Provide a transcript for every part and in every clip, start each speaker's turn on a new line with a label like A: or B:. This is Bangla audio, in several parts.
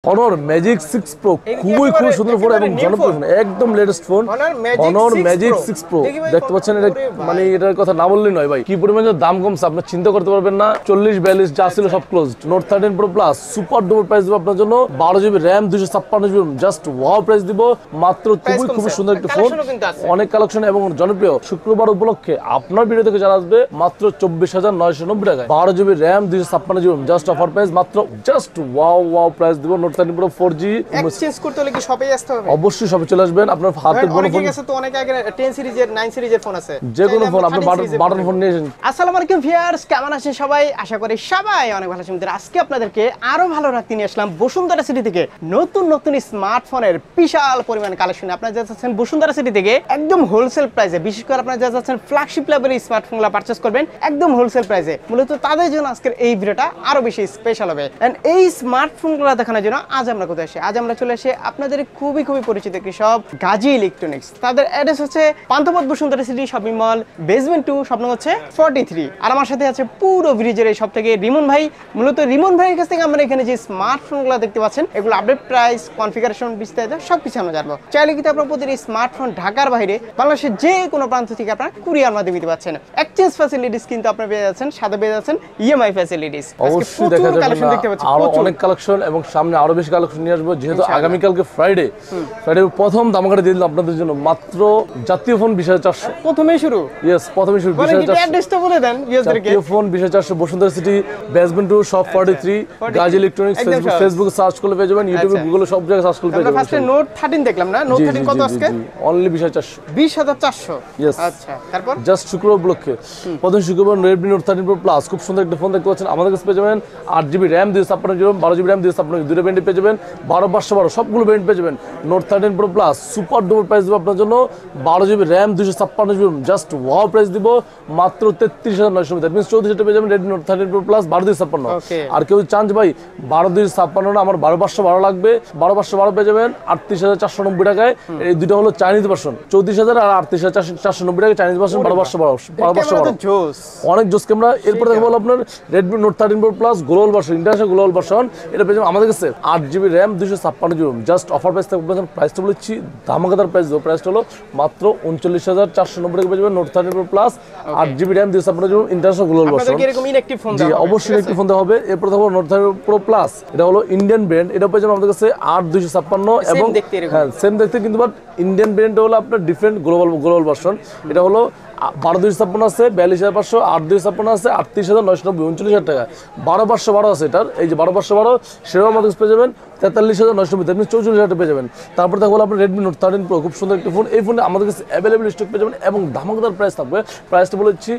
A: Honor Magic 6 Pro খুবই সুন্দর ফোন এবং জনপ্রিয় ফোন, একদম latest phone Honor Magic 6 Pro দেখতে পাচ্ছেন। এটা মানে এটার কথা না বললেই নয় ভাই, কি পরিমাণে দাম কমছে আপনি চিন্তা করতে পারবেন না। 40-42 যা ছিল সব closed. Note 13 Pro Plus super duper price দিব আপনার জন্য, 12GB RAM 256GB just wow price দিব মাত্র। খুবই সুন্দর একটা ফোন, অনেক কালেকশন এবং জনপ্রিয়। শুক্রবার উপলক্ষে আপনার ভিডিও থেকে জানা আসবে মাত্র 24,990 টাকায় 12GB RAM 256GB just offer price মাত্র জাস্ট ওয়াও প্রাইস দিব। Note 13 Pro 4G
B: এক্সচেঞ্জ করতে হলে কি শপে আসতে হবে?
A: অবশ্যই শপে চলে আসবেন। আপনার হাতে বড় ফোন
B: আছে তো, অনেক আগে 10 সিরিজের 9 সিরিজের ফোন আছে,
A: যে কোনো ফোন আপনি বাটন ফোন নিয়ে আসেন।
B: আসসালামু আলাইকুম ভিউয়ার্স, কেমন আছেন সবাই? আশা করি সবাই অনেক ভালো আছেন। আজকে আপনাদেরকে আরো ভালো রাখতে নিয়ে আসলাম বসুন্ধরা সিটি থেকে নতুন স্মার্টফোনের বিশাল পরিমাণ কালেকশন। আপনারা যা চাচ্ছেন বসুন্ধরা সিটি থেকে একদম হোলসেল প্রাইসে, বিশেষ করে আপনারা যা চাচ্ছেন ফ্ল্যাগশিপ লেভেলের স্মার্টফোনগুলো পারচেজ করবেন একদম হোলসেল প্রাইসে, মূলত তাদের জন্য আজকের এই ভিডিওটা আরো বেশি স্পেশাল হবে। এন্ড এই স্মার্টফোনগুলো দেখানোর জন্য আজ আমরা কোথায় আসি? আজ আমরা চলে আসি আপনাদের খুবই পরিচিত একটি শপ, গাজী ইলেকট্রনিক্স। তাদের অ্যাড্রেস হচ্ছে Panthapath Bashundhara city shopping mall, basement 2, shop number হচ্ছে 43। আর আমার সাথে আছে পুরো ব্রিজের এই শপ থেকে রিমন ভাই। মূলত রিমন ভাইয়ের কাছ থেকে আমরা এখানে যে স্মার্টফোনগুলো দেখতে পাচ্ছেন এগুলো আপডেট প্রাইস, কনফিগারেশন, বিস্তারিত সবকিছু আমরা জানবো। চাইলে কিন্তু আপনার প্রতিটি স্মার্টফোন ঢাকার বাইরে বাংলাদেশের যে কোনো প্রান্ত থেকে আপনারা কুরিয়ার মাধ্যমে দিতে পারছেন। এক্সচেঞ্জ ফ্যাসিলিটিস কিন্তু আপনারা পেয়ে যাচ্ছেন, সাথে পেয়ে যাচ্ছেন ইএমআই ফ্যাসিলিটিস।
A: অবশ্যই দেখা যাবে আরো অনেক কালেকশন এবং সামনে আরো বেশি কালেকশন নিয়ে আসবো, যেহেতু আগামীকালকে ফ্রাইডে প্রথম দামাকাটা দিয়ে দিলাম আপনাদের জন্য মাত্র জাতীয় ফোন 20,400
B: প্রথমেই শুরু।
A: ইয়েস, প্রথমেই শুরু 20,400।
B: অ্যাড্রেসটা বলে দেন ভিউয়ারদেরকে।
A: জাতীয় phone 20,400 Bashundhara city basement 2 shop 43 Gazi electronics. ফেসবুকে সার্চ করলে পেয়ে যাবেন, ইউটিউবে গুগলে সব জায়গায় সার্চ করলে পেয়ে যাবেন।
B: ফার্স্টে নোট 13 দেখলাম না, নোট 13 কত আজকে?
A: অনলি 20,400।
B: 20,400।
A: ইয়েস,
B: আচ্ছা, তারপর
A: জাস্ট শুক্রবার উপলক্ষে প্রথম শুক্রবার Redmi Note 13 Pro Plus খুব সুন্দর একটা ফোন দেখতে পাচ্ছেন। আমাদের কাছে পেয়ে যাবেন 8GB RAM 256GB, 12GB RAM 256GB, দুটো ভেরিয়েন্ট পেয়ে যাবেন, 12/512 সবগুলো ভেরিয়েন্ট পেয়ে যাবেন। Note 13 Pro Plus super duper price দিব আপনার জন্য, 12GB RAM 256GB just wow price দিব মাত্র 33,990। দ্যাট মিন্স 34,000 পেয়ে যাবেন Redmi Note 13 Pro Plus 12/256। আর কেউ চান যে ভাই 12/256 না আমার 12/512 লাগবে, 12/512 পেয়ে যাবেন 38,490 টাকায়। এই দুটো হলো চাইনিজ ভার্সন, 34,000 আর 38,490 টাকায় চাইনিজ ভার্সন 12/512। অনেক জোস ক্যামেরা। এরপর দেখবো আপনার Redmi Note 13 Pro Plus global version, international global version. এটা পেয়ে যাবেন আমাদের কাছে 8GB RAM 256GB just offer price থাকবে। প্রাইসটা বলেছি ধামাকাদার প্রাইস দেবো, প্রাইসটা হলো মাত্র 39,490 টাকা পেয়ে যাবেন Note 13 Pro Plus 8GB RAM 256GB international global version. জি, অবশ্যই একটি ফোন দেওয়া হবে। এরপর দেখো Note 13 Pro Plus, এটা হলো ইন্ডিয়ান ব্র্যান্ড। এটা পেয়ে যাবেন আমাদের কাছে 8,256 এবং হ্যাঁ সেম দেখতে, কিন্তু বাট ইন্ডিয়ান ব্র্যান্ডটা হলো আপনার ডিফারেন্ট গ্লোবাল ভার্সন। এটা হলো 12,256 আছে, 42,500, 8,256 আছে, 38,990, 39,000 টাকা। 12/512 আছে এটার, এই যে 12/512 সেটাও আমাদের পেয়ে যাবেন 43,990, তার মানে 44,000 পেয়ে যাবেন। তারপর দেখো আপনার Redmi Note 13 Pro খুব সুন্দর একটা ফোন। এই ফোনে আমাদের কাছে অ্যাভেলেবল স্টক পেয়ে যাবেন এবং ধামাকাদার প্রাইস থাকবে। প্রাইসটা বলেছি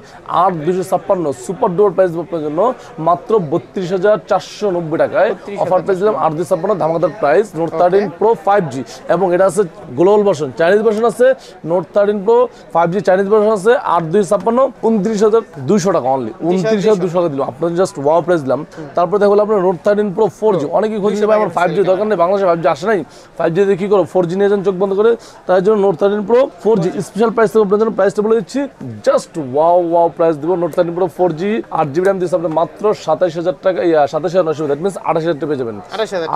A: 8,256 সুপার ডুপার প্রাইস দেবো আপনার জন্য মাত্র 32,490 টাকায় অফার প্রাইস দিলাম। 8,256 ধামাকাদার প্রাইস Note 13 Pro 5G এবং এটা আছে গ্লোবাল ভার্সন, চাইনিজ ভার্সন আছে Note 13 Pro 5G Chinese version আছে 8,256 29,200 টাকা অনলি, 29,200 টাকা দিলাম আপনাদের জাস্ট ওয়াও প্রাইস দিলাম। তারপর দেখো আপনার Note 13 Pro 4G। অনেকেই খুঁজছে ভাই আমার 5G দরকার নেই, বাংলাদেশে 5G আসে নাই, 5G দিয়ে কি করো 4G নিয়ে যান চোখ বন্ধ করে। তার জন্য Note 13 Pro 4G special price থেকে আপনাদের জন্য প্রাইসটা বলে দিচ্ছি জাস্ট ওয়াও প্রাইস দিব। Note 13 Pro 4G 8GB RAM দিচ্ছে আপনার মাত্র 27,000 টাকা, 27,900, দ্যাট মিন্স 28,000 টাকা পেয়ে যাবেন।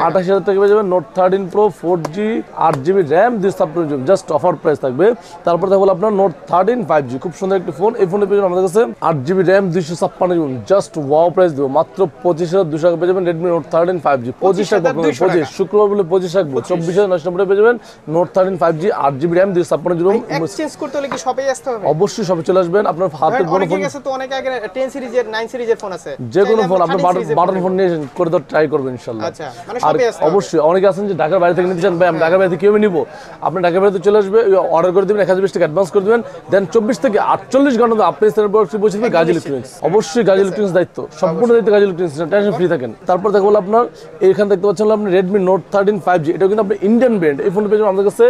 A: 28,000 টাকা পেয়ে যাবেন Note 13 Pro 4G 8GB RAM দিচ্ছে আপনার জাস্ট অফার প্রাইস থাকবে। তারপর দেখো আপনার Note 13 5G খুব সুন্দর একটা ফোন। এই ফোনে পেয়ে যাবেন আমাদের কাছে 8GB RAM 256GB just wow price দিব মাত্র 25,200 টাকা পেয়ে যাবেন Redmi Note 13 5G। 25 শুক্রবার বলে 25 রাখবো, 24,990 পেয়ে যাবেন Note 13 5G 8GB RAM 256GB।
B: Exchange করতে হলে কি শপে আসতে হবে?
A: অবশ্যই শপে চলে আসবেন। আপনার হাতে বড় ফোন
B: আছে তো, অনেক আগে 10 সিরিজের 9 সিরিজের ফোন আছে,
A: যে কোনো ফোন আপনি বাটন ফোন নিয়ে করে তো ট্রাই করবেন ইনশাআল্লাহ।
B: আচ্ছা, মানে শপে আসতে হবে।
A: অবশ্যই অনেকে আছেন যে ঢাকার বাইরে থেকে নিতে চান, ভাই আমি ঢাকার বাইরে থেকে কিভাবে নিব? আপনি ঢাকার বাইরে চলে আসবে, অর্ডার করে দিবেন, 1,020 টাকা অ্যাডভান্স করে দিবেন, দেন 24 থেকে 48 ঘন্টা আপনি স্থানীয় প্রোডাক্ট পৌঁছে গাজী ইলেকট্রনিক্স। অবশ্যই গাজী ইলেকট্রনিক্স দায়িত্ব, সম্পূর্ণ দায়িত্ব গাজী ইলেকট্রনিক্স, টেনশন ফ্রি থাকেন। তারপর দেখো আপনার এইখানে দেখতে পাচ্ছেন আপনি Redmi Note 13 5G, এটা কিন্তু আপনি ইন্ডিয়ান ব্র্যান্ড। এই ফোনটা পেয়ে যাবেন আমাদের কাছে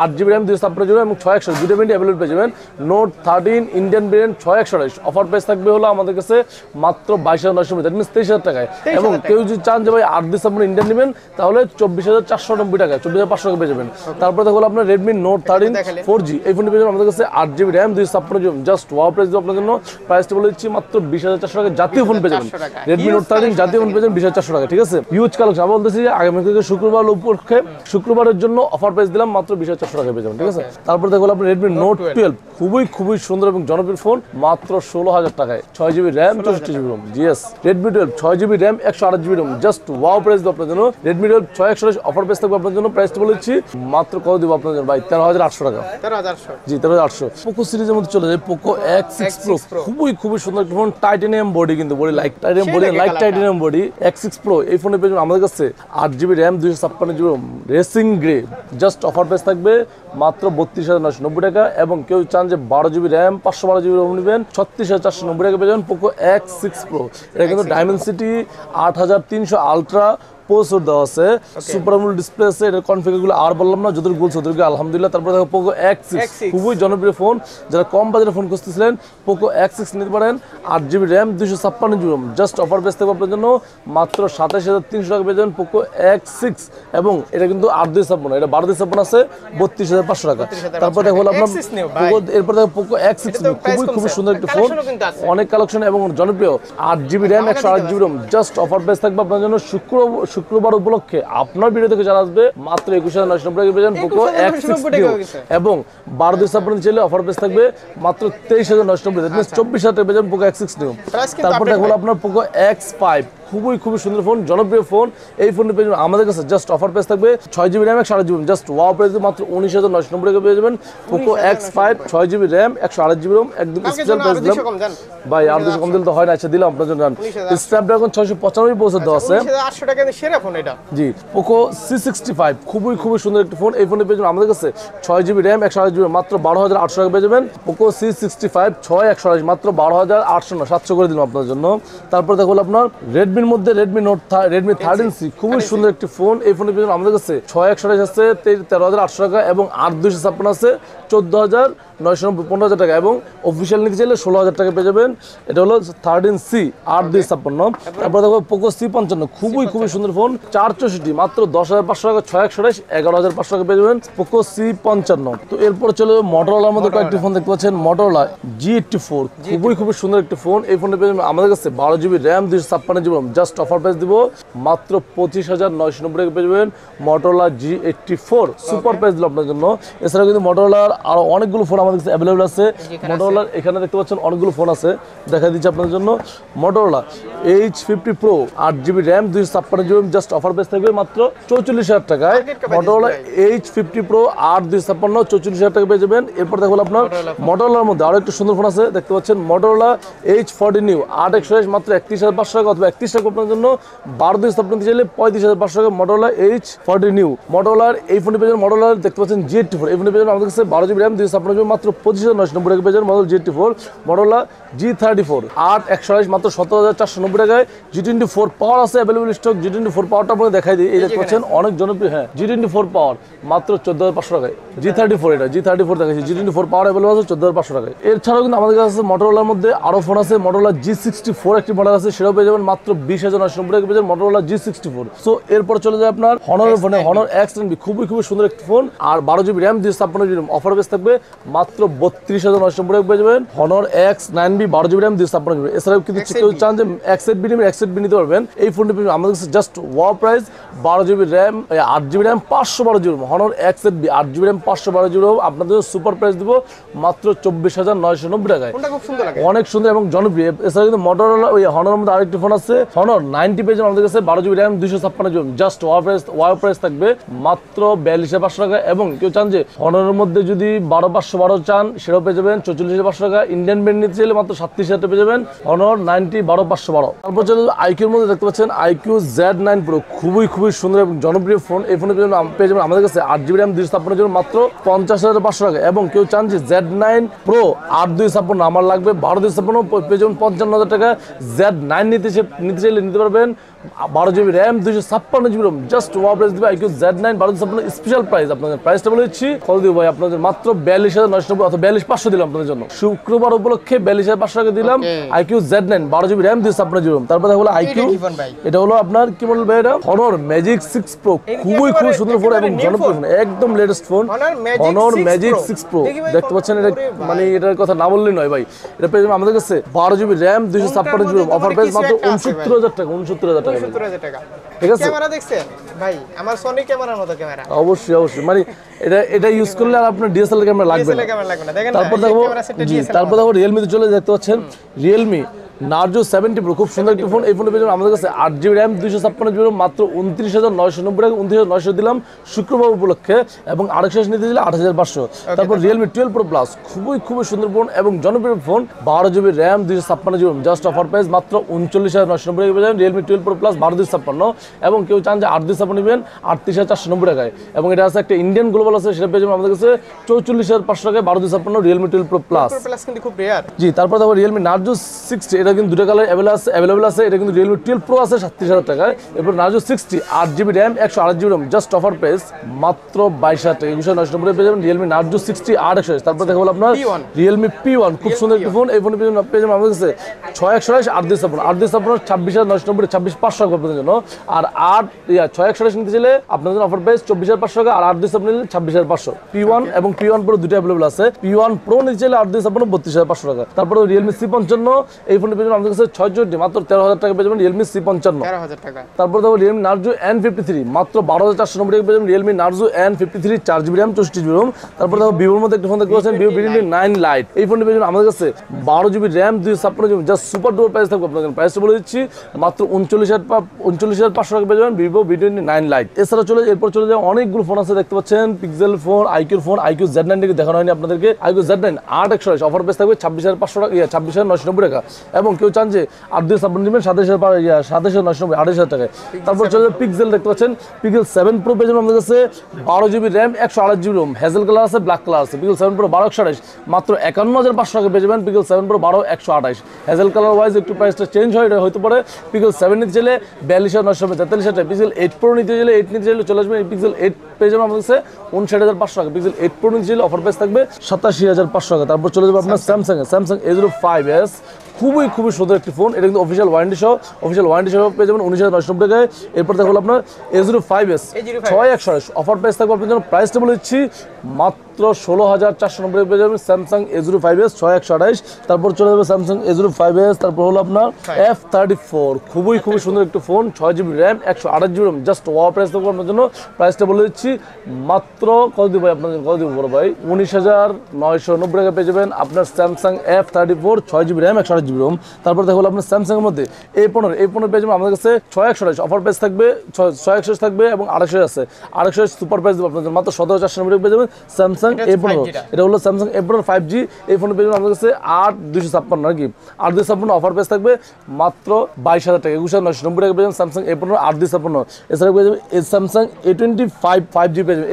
A: 8GB RAM 256GB এবং 6128 দুটো ভেরিয়েন্ট অ্যাভেলেবল পেয়ে যাবেন। Note 13 Indian brand 6128 offer price থাকবে হলো আমাদের কাছে মাত্র 22,990, দ্যাট মিন্স 23,000 টাকায়। এবং কেউ যদি চান যে ভাই 8 ইন্ডিয়ান নেবেন তাহলে 24,490 টাকা, 24,500 টাকা পেয়ে যাবেন। তারপর দেখো আপনার Redmi Note 13 4G এই ফোনটা পেয়ে যাবেন আমাদের কাছে 8GB RAM 256GB just wow price দিব আপনার জন্য। প্রাইসটা বলে দিচ্ছি মাত্র 20,400 টাকা জাতীয় ফোন পেয়ে যাবেন। Redmi Note 13 জাতীয় ফোন পেয়ে যাবেন 20,400 টাকা, ঠিক আছে? Huge collection. আমি বলতেছি যে আগামীকালকে শুক্রবার উপলক্ষে শুক্রবারের জন্য অফার প্রাইস দিলাম মাত্র 20,400 টাকা পেয়ে যাবেন, ঠিক আছে। তারপর দেখো আপনি Redmi Note 12 খুবই সুন্দর এবং জনপ্রিয় ফোন মাত্র 16,000 টাকায়, 6GB RAM 64GB ROM। GS Redmi 12 6GB RAM 128GB ROM, just wow price দেবো আপনার জন্য। Redmi 12 6128 অফার প্রাইস থাকবে আপনার জন্য, প্রাইসটা বলেছি মাত্র কত দিব আপনার জন্য ভাই, 13,800 টাকা।
B: 13,800
A: জি 13,800। পোকো সিরিজের মধ্যে চলে যায় পোকো X6 Pro, খুবই সুন্দর একটা ফোন, টাইটানিয়াম বডি, কিন্তু body like titanium body, like titanium body. X6 Pro এই ফোনে পেয়ে যাবেন আমাদের কাছে 8GB RAM 256GB ROM, racing grey, just offer price থাকবে মাত্র 32,990 টাকা। এবং কেউ চান যে 12GB RAM 512GB ROM নেবেন 36,490 টাকা পেয়ে যাবেন পোকো X6 Pro। এটা কিন্তু Dimensity 8300 আলট্রা প্রসেসর দেওয়া আছে, সুপার আমোলেড ডিসপ্লে আছে। এটার কনফিগারগুলো আর বললাম না, যতটুকু বলছি ওদেরকে আলহামদুলিল্লাহ। তারপরে দেখো পোকো X6 খুবই জনপ্রিয় ফোন, যারা কম বাজেটে ফোন খুঁজতেছিলেন পোকো X6 নিতে পারেন। 8GB RAM 256GB ROM, just offer base থাকবে আপনার জন্য মাত্র 27,300 টাকা পেয়ে যাবেন পোকো X6। এবং এটা কিন্তু 8/256, এটা 12/256 আছে 32,500 টাকা। তারপর দেখো আপনার পোকো, এরপর দেখো পোকো X6 খুবই সুন্দর একটা ফোন, অনেক কালেকশন এবং জনপ্রিয়। 8GB RAM 128GB ROM, just offer base থাকবে আপনার জন্য শুক্রবার উপলক্ষে আপনার ভিডিও থেকে জানা আসবে মাত্র 21,990 টাকা পেয়ে যাবেন পোকো X6 এবং 12/256 চাইলে অফার বেস থাকবে মাত্র 23,990 টাকা, 24,000 টাকা পেয়ে যাবেন পোকো X6 নিউ। তারপর দেখো আপনার পোকো X5 খুবই সুন্দর ফোন, জনপ্রিয় ফোন। এই ফোনটি পেয়ে যাবেন আমাদের কাছে, জাস্ট অফার প্রাইস থাকবে 6GB RAM 128GB ROM, just wow price মাত্র 19,990 টাকা পেয়ে যাবেন Poco X5 6GB RAM 128GB ROM, একদম স্পেশাল প্রাইস দিলাম ভাই। আর 200 কম দিলে তো হয় না, আচ্ছা দিলাম আপনার জন্য। স্ন্যাপড্রাগন 695 প্রসেসর দেওয়া আছে,
B: 800 টাকা দিয়ে সেরা ফোন এটা।
A: জি পোকো C65 খুবই সুন্দর একটা ফোন। এই ফোনটি পেয়ে যাবেন আমাদের কাছে 6GB RAM 128GB ROM মাত্র 12,800 টাকা পেয়ে যাবেন পোকো C65 6/128 মাত্র 12,800 না 700 করে দিলাম আপনার জন্য। তারপর দেখো আপনার Redmi মধ্যে Redmi 13C খুবই সুন্দর একটি ফোন। এই ফোনের পেয়ে যাবেন আমাদের কাছে 6/128 আছে 13,800 টাকা এবং 8/256 আছে 14,990 15,000 টাকা এবং অফিসিয়াল নিতে চাইলে 16,000 টাকা পেয়ে যাবেন। এটা হলো 13C 8/256। তারপর দেখো পোকো C55 খুবই সুন্দর ফোন 464 মাত্র 10,500 টাকা 6/128 11,500 টাকা পেয়ে যাবেন পোকো C55। তো এরপর চলে Motorolaর মধ্যে কয়েকটি ফোন দেখতে পাচ্ছেন, Motorola G84 খুবই সুন্দর একটি ফোন। এই ফোনটা পেয়ে যাবেন আমাদের কাছে 12GB RAM 256GB ROM, just offer price দিব মাত্র 25,990 টাকা পেয়ে যাবেন Motorola G84, সুপার প্রাইস দিল আপনার জন্য। এছাড়া কিন্তু Motorolaর আরো অনেকগুলো ফোন আমাদের কাছে অ্যাভেলেবল আছে। Motorolaর এখানে দেখতে পাচ্ছেন অনেকগুলো ফোন আছে, দেখা দিচ্ছি আপনাদের জন্য। Motorola H50 Pro 8GB RAM 256GB ROM, just offer price থাকবে মাত্র 44,000 টাকায় Motorola H50 Pro 8/256 44,000 টাকা পেয়ে যাবেন। এরপর দেখো আপনার Motorolaর মধ্যে আরো একটা সুন্দর ফোন আছে, দেখতে পাচ্ছেন Motorola H40 New 8/128 মাত্র 31,500 টাকা অথবা 31 টাকা আপনার জন্য 12/256 চাইলে 35,500 টাকা Motorola H40 New। Motorolaর এই ফোনটি পেয়ে যাবেন Motorola দেখতে পাচ্ছেন G84, এই ফোনটি পেয়ে যাবেন আমাদের কাছে 12GB RAM 256GB মাত্র 25,990 টাকা পেয়ে যাবেন Motorola G84। Motorola G34 8/128 মাত্র 17,490 টাকায়। G24 পাওয়ার আছে অ্যাভেলেবল স্টক, G24 পাওয়ারটা আপনাকে দেখাই দিই, এই দেখতে পাচ্ছেন অনেক জনপ্রিয়, হ্যাঁ G24 পাওয়ার মাত্র 14,500 টাকায়। G34 এটা G34 দেখাচ্ছি, G24 পাওয়ার অ্যাভেলেবল আছে 14,500 টাকায়। এছাড়াও কিন্তু আমাদের কাছে Motorolaর মধ্যে আরো ফোন আছে, Motorola G64 একটি মডেল আছে, সেটাও পেয়ে যাবেন মাত্র 20,990 টাকা পেয়ে যাবেন Motorola G64। সো এরপর চলে যায় আপনার Honorর ফোনে, Honor X10B খুবই সুন্দর একটি ফোন আর 12GB RAM 256GB ROM, offer base থাকবে মাত্র 32,990 টাকা পেয়ে যাবেন Honor X9B 12GB RAM 256GB। এছাড়াও কিন্তু কেউ চান যে X8B নেবেন, X8B নিতে পারবেন। এই ফোনটি আমাদের কাছে just wow price 12GB RAM 8GB RAM 512GB ROM, Honor X8B 8GB RAM 512GB ROM আপনাদের সুপার প্রাইস দিব মাত্র 24,990 টাকায়। অনেক সুন্দর এবং জনপ্রিয়। এছাড়া কিন্তু Motorola ওই Honor মধ্যে আরেকটি ফোন আছে Honor 90 পেজ আমাদের কাছে 12GB RAM 256GB ROM, just wow price থাকবে মাত্র 42,500 টাকা। এবং কেউ চান যে Honorর মধ্যে যদি 12,512 চান সেটাও পেয়ে যাবেন 44,500 টাকা। ইন্ডিয়ান ব্র্যান্ড নিতে চাইলে মাত্র 37,000 টাকা পেয়ে যাবেন Honor 90 12,512। তারপর চলে IQ-র মধ্যে দেখতে পাচ্ছেন IQ Z9 Pro খুবই সুন্দর এবং জনপ্রিয় ফোন। এই ফোনের পেয়ে যাবেন আমাদের কাছে 8GB RAM 256GB মাত্র 50,500 টাকা। এবং কেউ চান যে Z9 Pro 8/256 আমার লাগবে 12/256 পেয়ে যাবেন 55,000 টাকা। Z9 নিতে চাইলে নিতে পারবেন 12GB RAM 256GB ROM, just wow price দিবে IQ Z9 12/256 স্পেশাল প্রাইস। আপনাদের প্রাইসটা বলে দিচ্ছি, কল দিব ভাই আপনাদের মাত্র 42,990 অথবা 42,500 দিলাম আপনাদের জন্য। শুক্রবার উপলক্ষে 42,500 টাকা দিলাম IQ Z9 12GB RAM 256GB ROM। তারপর হলো IQ, এটা হলো আপনার কি বলবো ভাই, এটা Honor Magic 6 Pro খুবই সুন্দর ফোন এবং জনপ্রিয় ফোন, একদম latest phone Honor Magic 6 Pro। দেখতে পাচ্ছেন এটা মানে এটার কথা না বললেই নয় ভাই। এটা পেয়ে যাবেন আমাদের কাছে 12GB RAM 256GB ROM, offer price মাত্র 69,000 টাকা 69,000 টাকা। টাকা
B: 70,000 টাকা।
A: ঠিক আছে
B: ক্যামেরা দেখছেন ভাই, আমার সনি ক্যামেরার মতো ক্যামেরা।
A: অবশ্যই মানে এটা ইউজ করলে আর আপনার ডিএসএলআর ক্যামেরা লাগবে না।
B: ডিএসএলআর ক্যামেরা লাগবে না, দেখেন না
A: তারপর
B: এই
A: দেখো
B: ক্যামেরা সেটটা
A: জি
B: ডিএসএলআর।
A: তারপর দেখো রিয়েলমি তে চলে দেখতে পাচ্ছেন রিয়েলমি নার্জো 70 প্রো, খুব সুন্দর একটা ফোন। এই ফোনের পেছনে আমাদের কাছে 8GB RAM 256GB মাত্র 29,990 টাকা, 29,900 দিলাম শুক্রবার উপলক্ষে, এবং আরেকশো নিতে দিলে 8,500। তারপর রিয়েলমি 12 প্রো প্লাস, খুবই সুন্দর ফোন এবং জনপ্রিয় phone, 12GB RAM 256GB just offer price মাত্র 39,990 টাকা পেয়ে যাবেন রিয়েলমি 12 প্রো প্লাস 12,256। এবং কেউ চান যে 8,256 নেবেন 38,490 টাকায়, এবং এটা আছে একটা ইন্ডিয়ান গ্লোবাল আছে, সেটা পেয়ে যাবেন আমাদের কাছে 44,500 টাকায় 12,256 রিয়েলমি 12 প্রো প্লাস।
B: প্লাস কিন্তু খুব রেয়ার।
A: জি তারপর দেখো রিয়েলমি নার্জো 60, এটা কিন্তু দুটো কালার অ্যাভেলেবল আছে। এটা কিন্তু রিয়েলমি 12 প্রো আছে 37,000 টাকায়। এরপর Narzo 60 8GB RAM 128GB RAM just offer price মাত্র 22,000 টাকা, 21,990 পেয়ে যাবেন রিয়েলমি নার্জো 60 8/128। তারপর দেখো আপনার রিয়েলমি P1, খুব সুন্দর একটা ফোন। এই ফোনের পেয়ে যাবেন আমাদের কাছে 6/128 8,256 26,990 26,500 টাকা আপনাদের জন্য। আর 6/128 নিতে চাইলে আপনাদের অফার প্রাইস 24,500 টাকা, আর 8,256 নিলে 26,500। P1 এবং P1 Pro দুটো অ্যাভেলেবল আছে। P1 Pro নিতে চাইলে 8,256 32,500 টাকা। তারপরে রিয়েলমি C55, এই ফোনের পেয়ে যাবেন আমাদের কাছে 6/64 মাত্র 13,000 টাকা পেয়ে যাবেন রিয়েলমি C55।
B: 13,000 টাকা।
A: তারপর দেখো রিয়েলমি নার্জো N53 মাত্র 12,490 টাকা পেয়ে যাবেন Realme Narzo N53 4GB RAM 64GB ROM। তারপর দেখো ভিভোর মধ্যে একটা ফোন দেখতে পাচ্ছেন ভিভো V29 লাইট, এই ফোনটি পেয়ে যাবেন আমাদের কাছে 12GB RAM 256GB just super duper price থাকবে। আপনাদের প্রাইসটা বলে দিচ্ছি মাত্র 39,500 টাকা পেয়ে যাবেন ভিভো V29 লাইট। এছাড়া এরপর চলে যাওয়া অনেকগুলো ফোন আছে দেখতে পাচ্ছেন, পিক্সেল ফোন, আইকিউর ফোন, আইকিউ Z9 থেকে দেখানো হয়নি আপনাদেরকে। আইকিউ Z9 8/128 অফার প্রাইস থাকবে 26,500 টাকা, 26,990 টাকা। এবং কেউ চান যে 8,256 নেবেন 27,990 28,000 টাকায়। তারপর চলে যাবে পিক্সেল দেখতে পাচ্ছেন, পিক্সেল 7 প্রো পেয়ে যাবেন আমাদের কাছে 12GB RAM 128GB ROM, hazel colour আছে, ব্ল্যাক কালার আছে। পিক্সেল 7 প্রো 12/128 মাত্র 51,500 টাকা পেয়ে যাবেন pixel 7 pro 12/128। Hazel colour wise একটু প্রাইসটা চেঞ্জ হয়, এটা হতে পারে। পিক্সেল 7 নিতে চাইলে 42,990 43,000 টাকা। পিক্সেল 8 প্রো নিতে চাইলে 8 নিতে চাইলে চলে আসবেন এই পিক্সেল 8 পেয়ে যাবেন আমাদের কাছে 59,500 টাকা। পিক্সেল 8 প্রো নিতে চাইলে অফার প্রাইস থাকবে 87,500 টাকা। তারপর চলে যাবে আপনার স্যামসাং A05s, খুবই সুন্দর একটি ফোন। এটা কিন্তু অফিসিয়াল ওয়ারেন্টি সহ পেয়ে যাবেন 19,990 টাকায়। এরপর দেখো আপনার A05s 6/128 অফার প্রাইস থাকবে আপনার জন্য। প্রাইসটা বলে দিচ্ছি মাত্র 16,490 টাকা পেয়ে যাবেন স্যামসাং A05s 6/128। তারপর চলে যাবে স্যামসাং A05s, তারপর হলো আপনার F34, খুবই সুন্দর একটি phone, 6GB RAM 128GB RAM just wow price থাকবে আপনার জন্য। প্রাইসটা বলে দিচ্ছি মাত্র কত দিব ভাই আপনার জন্য, কত দিব বড় ভাই, 19,990 টাকা পেয়ে যাবেন আপনার Samsung F34 6GB RAM 128GB ROM। তারপর দেখো আপনার স্যামসাং এর মধ্যে A15 পেয়ে যাবেন আমাদের কাছে 6/128 অফার প্রাইস থাকবে, 6/128 থাকবে এবং 228 আছে। 228 সুপার প্রাইস দেবো আপনাদের মাত্র 17,490 টাকা পেয়ে যাবেন স্যামসাং A15। এটা হলো স্যামসাং A15 5G। এই ফোনের পেয়ে যাবেন আমাদের কাছে 8,256 নাকি 8,256 অফার প্রাইস থাকবে মাত্র 22,000 টাকা, 21,990 টাকা পেয়ে যাবেন স্যামসাং A15 8,256। এছাড়া পেয়ে যাবেন স্যামসাং A25 5G পেয়ে যাবেন,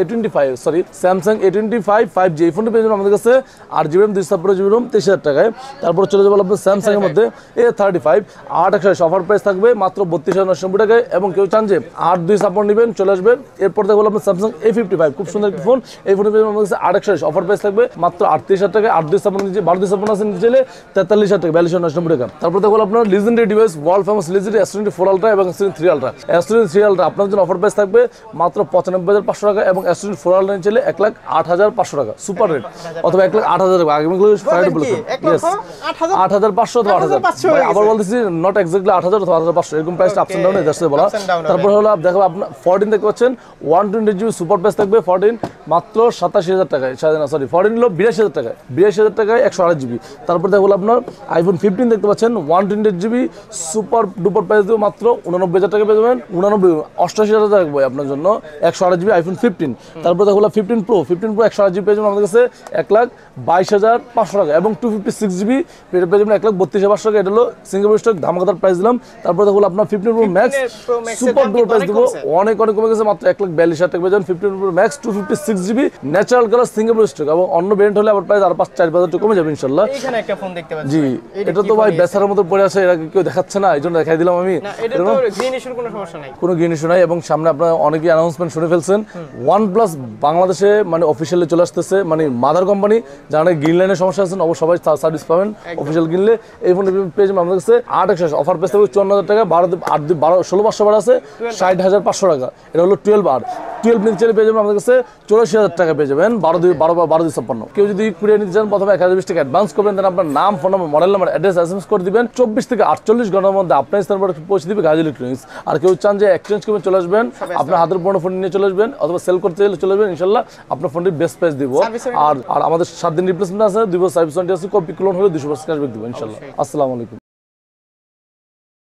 A: স্যামসাং A25 5G। এই ফোনটি পেয়ে যাবেন আমাদের কাছে 8GB RAM 256GB ROM 23,000 টাকায়। তারপর চলে যাবো আপনার স্যামসাং এর মধ্যে A35 8/128 অফার প্রাইস থাকবে মাত্র 32,990 টাকায়। এবং কেউ চান যে 8,256 নেবেন চলে আসবেন। এরপর দেখো আপনার স্যামসাং A55, খুব সুন্দর একটি ফোন। এই ফোনের পেয়ে যাবেন আমাদের কাছে 8/128 অফার প্রাইস থাকবে মাত্র 38,000 টাকায়। 8,256 নিচে 12,256 আছে নিচে চাইলে 43,000 টাকা, 42,990 টাকা। তারপর দেখো আপনার legendary device world famous legendary S24 Ultra এবং S23 Ultra। S23 Ultra আপনার জন্য অফার প্রাইস থাকবে মাত্র 95,500 টাকা, এবং S24 Ultra নিচে চাইলে 1,08,500 টাকা সুপার রেট, অথবা 1,08,000 টাকা। আগামীগুলো ফ্রাইডে বলে 8,500 অথবা 8,000, আবার বলতেছি নট এক্স্যাক্টলি 8,000 অথবা 8,500, এরকম প্রাইস আপস এন্ড ডাউন হয়ে যাচ্ছে বলা। তারপর হলো দেখো আপনার 14 দেখতে পাচ্ছেন 120GB সুপার প্রাইস থাকবে 14 মাত্র 87,000 টাকায়, 14 হলো 82,000 টাকায়, 82,000 টাকায় 128GB। তারপর দেখো আপনার আইফোন 15 দেখতে পাচ্ছেন 128GB সুপার ডুপার প্রাইস দেবো মাত্র 89,000 টাকা পেয়ে যাবেন, 88,000 টাকা রাখবো আপনার জন্য 128GB আইফোন 15। তারপর দেখো 15 Pro 128GB পেয়ে যাবেন আমাদের কাছে 1,22,500 টাকা, এবং 256GB পেয়ে যাবেন 1,32,500 টাকা। এটা হলো সিঙ্গাপুর স্টক ধামাকাদার প্রাইস দিলাম। তারপর দেখো আপনার 15 Pro Max super duper price দেবো অনেক কমে গেছে মাত্র 1,42,000 টাকা পেয়ে যাবেন 15 Pro Max 256GB natural colour Singapore stock, এবং অন্য ব্র্যান্ড হলে আবার প্রাইস আর 5-4,000 টাকা কমে যাবে ইনশাআল্লাহ।
B: এখানে একটা ফোন দেখতে পাচ্ছি,
A: জি এটা তো ভাই বেচারার মতো পড়ে আছে, এটা কেউ দেখাচ্ছে না, এইজন্য দেখাই দিলাম আমি।
B: না এটা তো গ্রিন ইস্যুর কোনো সমস্যা নাই,
A: কোনো গ্রিন ইস্যু নাই। এবং সামনে আপনারা অনেকেই অ্যানাউন্সমেন্ট শুনে ফেলছেন, OnePlus বাংলাদেশে মানে অফিসিয়ালি চলে আসতেছে, মানে মাদার কোম্পানি যারা গ্রিন লাইনের সমস্যা আছেন অবশ্যই সবাই সার্ভিস পাবেন অফিসিয়াল কিনলে। এই ফোনটি পেয়ে যাবেন আমাদের কাছে 8 অফার পেয়ে থাকবে 54,000 টাকা, 16,500 বার আছে 60,500 টাকা। এটা হলো 12 নিতে চাইলে পেয়ে যাবেন আমাদের কাছে 84,000 টাকা পেয়ে যাবেন 12/256। কেউ যদি কুরিয়ার নিতে চান প্রথমে 1020 টাকা অ্যাডভান্স করবেন, দেন আপনার নাম, phone number, model number, address SMS করে দিবেন। 24 থেকে 48 ঘন্টার মধ্যে আপনার স্থান পৌঁছে দিবে গাজী ইলেকট্রনিক্স। আর কেউ চান যে এক্সচেঞ্জ করবেন চলে আসবেন, আপনার হাতের পুরনো ফোন নিয়ে চলে আসবেন অথবা সেল করতে চাইলে চলে আসবেন, ইনশাআল্লাহ আপনার ফোনটির বেস্ট প্রাইস দিব। আর আমাদের 7 দিন রিপ্লেসমেন্ট আছে, 2 বছর সার্ভিস ওয়ারেন্টি আছে, কপি ক্লোন হলে 200% ক্যাশব্যাক দিব ইনশাআল্লাহ। আসসালামু আলাইকুম।